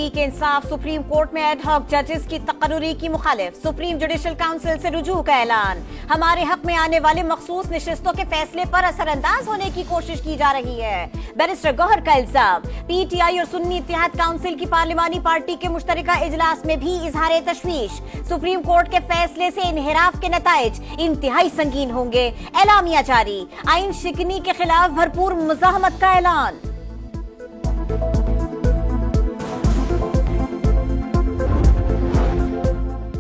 Tehreek Insaf supreme court में ad hoc जजेस की तकर्री की मुखालिफ, सुप्रीम जुडिशल काउंसिल से रुजू का ऐलान। हमारे हक में आने वाले मखसूस निशिस्तों के फैसले पर असरअंदाज होने की कोशिश की जा रही है। बैरिस्टर गौहर का इल्जाम। पीटीआई और सुन्नी इत्तेहाद काउंसिल की पार्लिमानी पार्टी के मुश्तरका इजलास में भी इजहार तशवीश। सुप्रीम कोर्ट के फैसले से इन्हिराफ के नताइज इंतहाई संगीन होंगे, एलामिया जारी। आइन शिकनी के खिलाफ भरपूर मुज़ाहमत का ऐलान।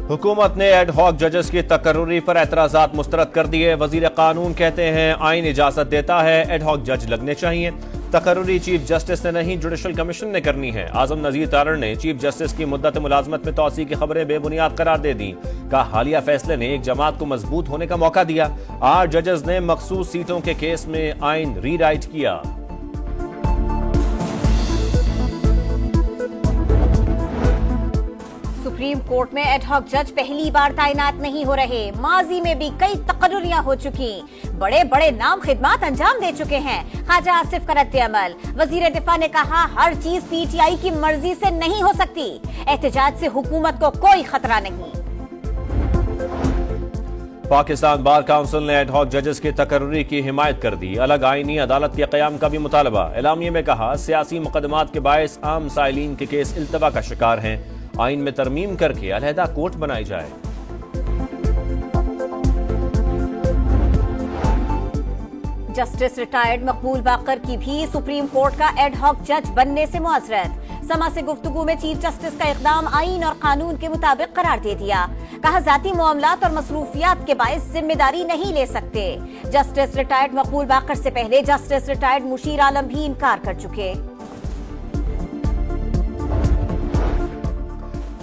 हुकूमत ने एडहॉक जजेस की तकर्री पर एतराजात मुस्तरद कर दिए। वजीर कानून कहते हैं आइन इजाजत देता है, एडहॉक जज लगने चाहिए। तकर्री चीफ जस्टिस ने नहीं, जुडिशल कमीशन ने करनी है। आजम नजीर तारड़ ने चीफ जस्टिस की मुद्दत मुलाजमत में तौसी की खबरें बेबुनियाद करार दे दी। कहा हालिया फैसले ने एक जमात को मजबूत होने का मौका दिया। 8 जजेस ने मखसूस सीटों के केस में आइन रीराइट किया। सुप्रीम कोर्ट में एडहॉक जज पहली बार तैनात नहीं हो रहे। माजी में भी कई तकर्रियां हो चुकी, बड़े बड़े नाम खिदमात अंजाम दे चुके हैं। ख्वाजा आसिफ का रद्द-ए-अमल। वजीर दिफा ने कहा हर चीज पीटीआई की मर्जी से नहीं हो सकती, एहतजाज से हुकूमत को कोई खतरा नहीं। पाकिस्तान बार काउंसिल ने एडहॉक जजेस की तकर्री की हिमायत कर दी। अलग आईनी अदालत के क़याम का भी मुतालबा। एलामिया में कहा सियासी मुकदमात के बायस आम साइलिन के केस इल्तवा का शिकार हैं, आइन में तरमीम करके अलहदा कोर्ट बनाई जाए। जस्टिस रिटायर्ड मकबूल बाकर की भी सुप्रीम कोर्ट का एडहॉक जज बनने से मुआजरत। समा से गुफ्तगू में चीफ जस्टिस का इकदाम आइन और कानून के मुताबिक करार दे दिया। कहा जाती मामलात और मसरूफियात के बायस जिम्मेदारी नहीं ले सकते। जस्टिस रिटायर्ड मकबूल बाकर से पहले जस्टिस रिटायर्ड मुशीर आलम भी इनकार कर चुके।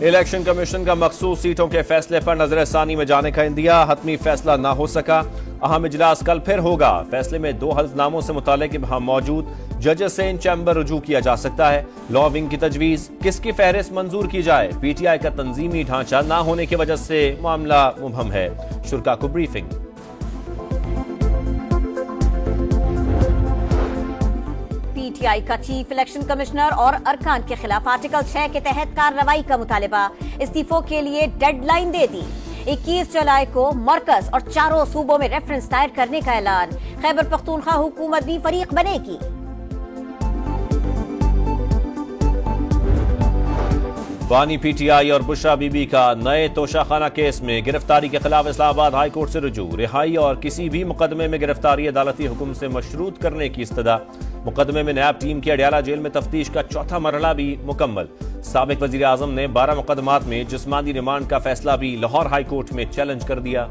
इलेक्शन कमीशन का मखसूस सीटों के फैसले पर नजरसानी में जाने का इंदिया। हतमी फैसला ना हो सका। अहम इजलास कल फिर होगा। फैसले में 2 हल्फनामों से मुतालिक इबहाम मौजूद। जजेस से इन चैम्बर रुजू किया जा सकता है। लॉ विंग की तजवीज, किसकी फहरिस्त मंजूर की जाए। पीटीआई का तंजीमी ढांचा ना होने की वजह से मामला मुबहम है। शुरा को ब्रीफिंग। पीटीआई का चीफ इलेक्शन कमिश्नर और अरकान के खिलाफ आर्टिकल 6 के तहत कार्रवाई का मुतालबा। इस्तीफों के लिए डेडलाइन दे दी। 21 जुलाई को मरकज और चारों सूबों में रेफरेंस दायर करने का ऐलान। खैबर पख्तूनख्वा हुकूमत भी फरीक बनेगी। बानी पीटीआई और बुशरा बीबी का नए तोशाखाना केस में गिरफ्तारी के खिलाफ इस्लामाबाद हाई कोर्ट से रुजू। रिहाई और किसी भी मुकदमे में गिरफ्तारी अदालती हुक्म से मशरूत करने की इस्तदा। मुकदमे में नैब टीम की अडियाला जेल में तफ्तीश का चौथा मरहला भी मुकम्मल। साबिक वजीर आजम ने 12 मुकदमात में जिस्मानी रिमांड का फैसला भी लाहौर हाई कोर्ट में चैलेंज कर दिया।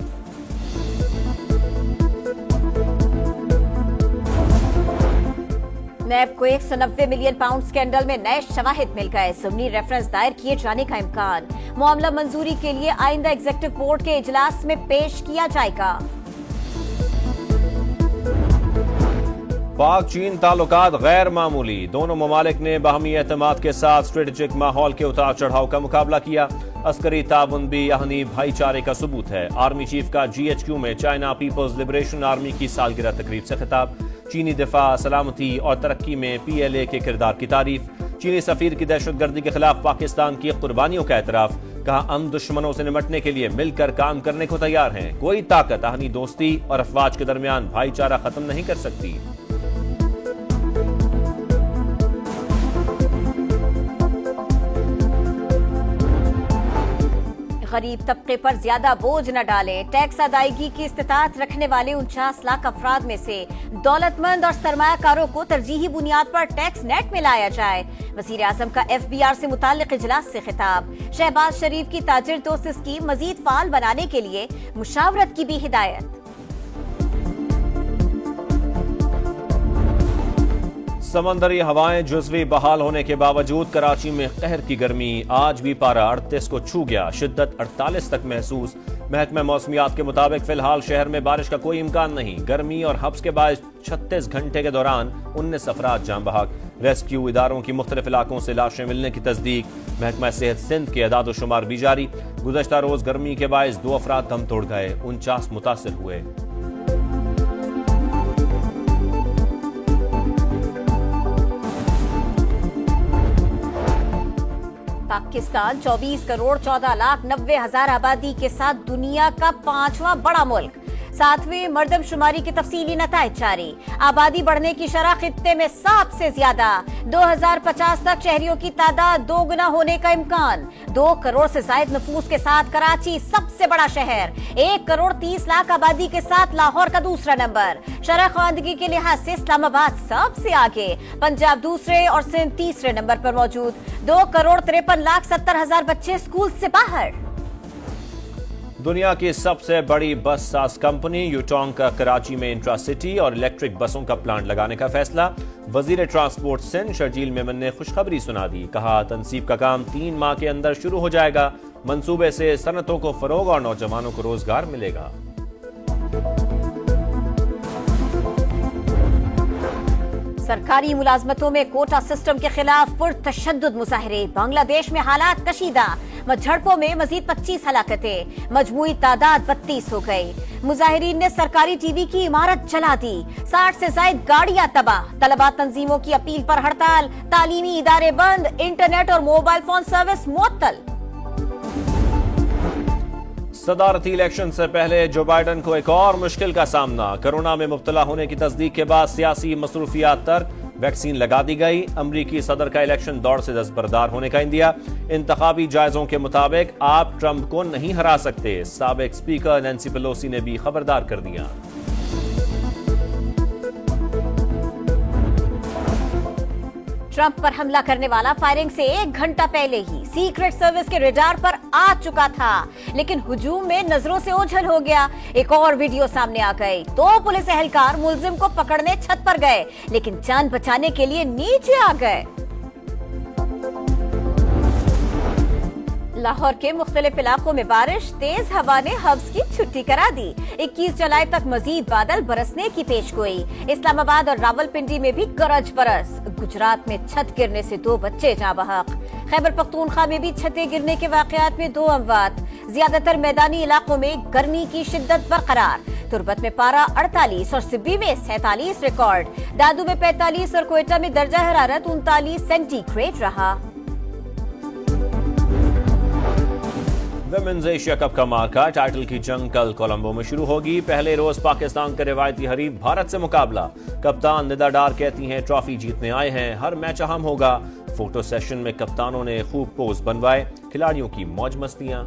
नैब को 190 मिलियन पाउंड स्कैंडल में नए शवाहिद मिल गए। ज़मीनी रेफरेंस दायर किए जाने का इम्कान। मामला मंजूरी के लिए आइंदा एग्जीक्यूटिव बोर्ड के इजलास में पेश किया जाएगा। पाक चीन ताल्लुकात गैर मामूली। दोनों ममालिक ने बाहमी एतमाद के साथ स्ट्रेटेजिक माहौल के उतार चढ़ाव का मुकाबला किया। अस्करी ताउन भी यहनी भाईचारे का सबूत है। आर्मी चीफ का GHQ में चाइना पीपल्स लिबरेशन आर्मी की सालगिरह तकरीब से खिताब। चीनी दिफा, सलामती और तरक्की में PLA के किरदार की तारीफ। चीनी सफीर की दहशतगर्दी के खिलाफ पाकिस्तान की कुर्बानियों का एतराफ। कहा हम दुश्मनों से निपटने के लिए मिलकर काम करने को तैयार हैं। कोई ताकत आहनी दोस्ती और अफवाज के दरमियान भाईचारा खत्म नहीं कर सकती। गरीब तबके पर ज्यादा बोझ न डाले। टैक्स अदायगी की इस्तिताअत रखने वाले 49 लाख अफराद में से दौलतमंद और सरमायाकारों को तरजीही बुनियाद पर टैक्स नेट में लाया जाए। वजीर आजम का FBR से मुताल्लिक इजलास से खिताब। शहबाज शरीफ की ताजिर दोस्त स्कीम मजीद फाल बनाने के लिए मुशावरत की भी हिदायत। समंदरी हवाएं जुज़वी बहाल होने के बावजूद कराची में कहर की गर्मी। आज भी पारा 38 को छू गया। शिद्दत 48 तक महसूस। महकमा मौसमियात के मुताबिक फिलहाल शहर में बारिश का कोई इम्कान नहीं। गर्मी और हब्स के बायस 36 घंटे के दौरान 19 अफराद जान बहक। रेस्क्यू इदारों की मुख्तलिफ इलाकों से लाशें मिलने की तस्दीक। महकमा सेहत सिंध के अदाद शुमार भी जारी। गुज़श्ता रोज गर्मी के बायस 2 अफराद दम तोड़ गए, 49 मुतासिर हुए। पाकिस्तान 24 करोड़ 14 लाख 90 हजार आबादी के साथ दुनिया का 5वां बड़ा मुल्क। 7वें मर्दमशुमारी के तफसीली नताइज जारी। आबादी बढ़ने की शरह खित्ते में सबसे ज्यादा। 2050 तक शहरियों की तादाद 2 गुना होने का इम्कान। 2 करोड़ से ज्यादा नफूस के साथ कराची सबसे बड़ा शहर। 1 करोड़ 30 लाख आबादी के साथ लाहौर का दूसरा नंबर। शरह ख्वानदगी के लिहाज से इस्लामाबाद सबसे आगे। पंजाब दूसरे और सिंध तीसरे नंबर पर मौजूद। 2 करोड़ 53 लाख 70 हजार बच्चे स्कूल से बाहर। दुनिया की सबसे बड़ी बस साज कंपनी यूटोंग का कराची में इंट्रासिटी और इलेक्ट्रिक बसों का प्लांट लगाने का फैसला। वजीर ट्रांसपोर्ट सिंध शर्जील मेमन ने खुशखबरी सुना दी। कहा, तनसीब का काम 3 माह के अंदर शुरू हो जाएगा। मंसूबे से सनतों को फरोग और नौजवानों को रोजगार मिलेगा। सरकारी मुलाजमतों में कोटा सिस्टम के खिलाफ पुरतशद्दुद मुजाहरे। बांग्लादेश में हालात कशीदा। झड़पों में मजीद 25 हलाकतें। मजमूई तादाद 32 हो गई। मुजाहिरीन ने सरकारी टीवी की इमारत जला दी। 60 से ज्यादा गाड़ियां तबाह। तलबा तंजीमों की अपील पर हड़ताल। तालीमी इदारे बंद। इंटरनेट और मोबाइल फोन सर्विस मुअत्तल। सदारती इलेक्शन से पहले जो बाइडन को एक और मुश्किल का सामना। कोरोना में मुब्तला होने की तस्दीक के बाद सियासी मसरूफियात तर्क। वैक्सीन लगा दी गई। अमरीकी सदर का इलेक्शन दौड़ से दस्तबरदार होने का इंदिया। इंतखाबी जायजों के मुताबिक आप ट्रंप को नहीं हरा सकते। साबिक स्पीकर नैंसी पेलोसी ने भी खबरदार कर दिया। ट्रंप पर हमला करने वाला फायरिंग से 1 घंटा पहले ही सीक्रेट सर्विस के रडार पर आ चुका था, लेकिन हुजूम में नजरों से ओझल हो गया। एक और वीडियो सामने आ गई। 2 पुलिस एहलकार मुलजिम को पकड़ने छत पर गए, लेकिन जान बचाने के लिए नीचे आ गए। लाहौर के मुख्तलिफ इलाकों में बारिश। तेज हवा ने हब्स की छुट्टी करा दी। 21 जुलाई तक मजीद बादल बरसने की पेशगोई। इस्लामाबाद और रावलपिंडी में भी गरज बरस। गुजरात में छत गिरने से 2 बच्चे जाँ बहक। खैबर पख्तूनख्वा में भी छतें गिरने के वाकयात में 2 अमवात। ज्यादातर मैदानी इलाकों में गर्मी की शिद्दत बरकरार। तुर्बत में पारा 48 और सिब्बी में 47 रिकॉर्ड। दादू में 45 और क्वेटा में दर्जा हरारत 39 सेंटीग्रेड रहा। विमेंस एशिया कप का मार्का। टाइटल की जंग कल कोलंबो में शुरू होगी। पहले रोज पाकिस्तान के रिवायती हरीफ भारत से मुकाबला। कप्तान निदा डार कहती हैं, ट्रॉफी जीतने आए हैं, हर मैच अहम होगा। फोटो सेशन में कप्तानों ने खूब पोज बनवाए। खिलाड़ियों की मौज मस्तियां।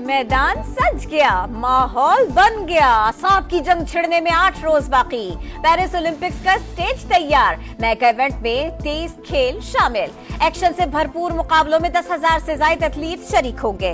मैदान सज गया, माहौल बन गया। सांप की जंग छिड़ने में 8 रोज बाकी। पेरिस ओलंपिक्स का स्टेज तैयार। मेगा इवेंट में 23 खेल शामिल। एक्शन से भरपूर मुकाबलों में 10,000 से ज्यादा एथलीट शरीक होंगे।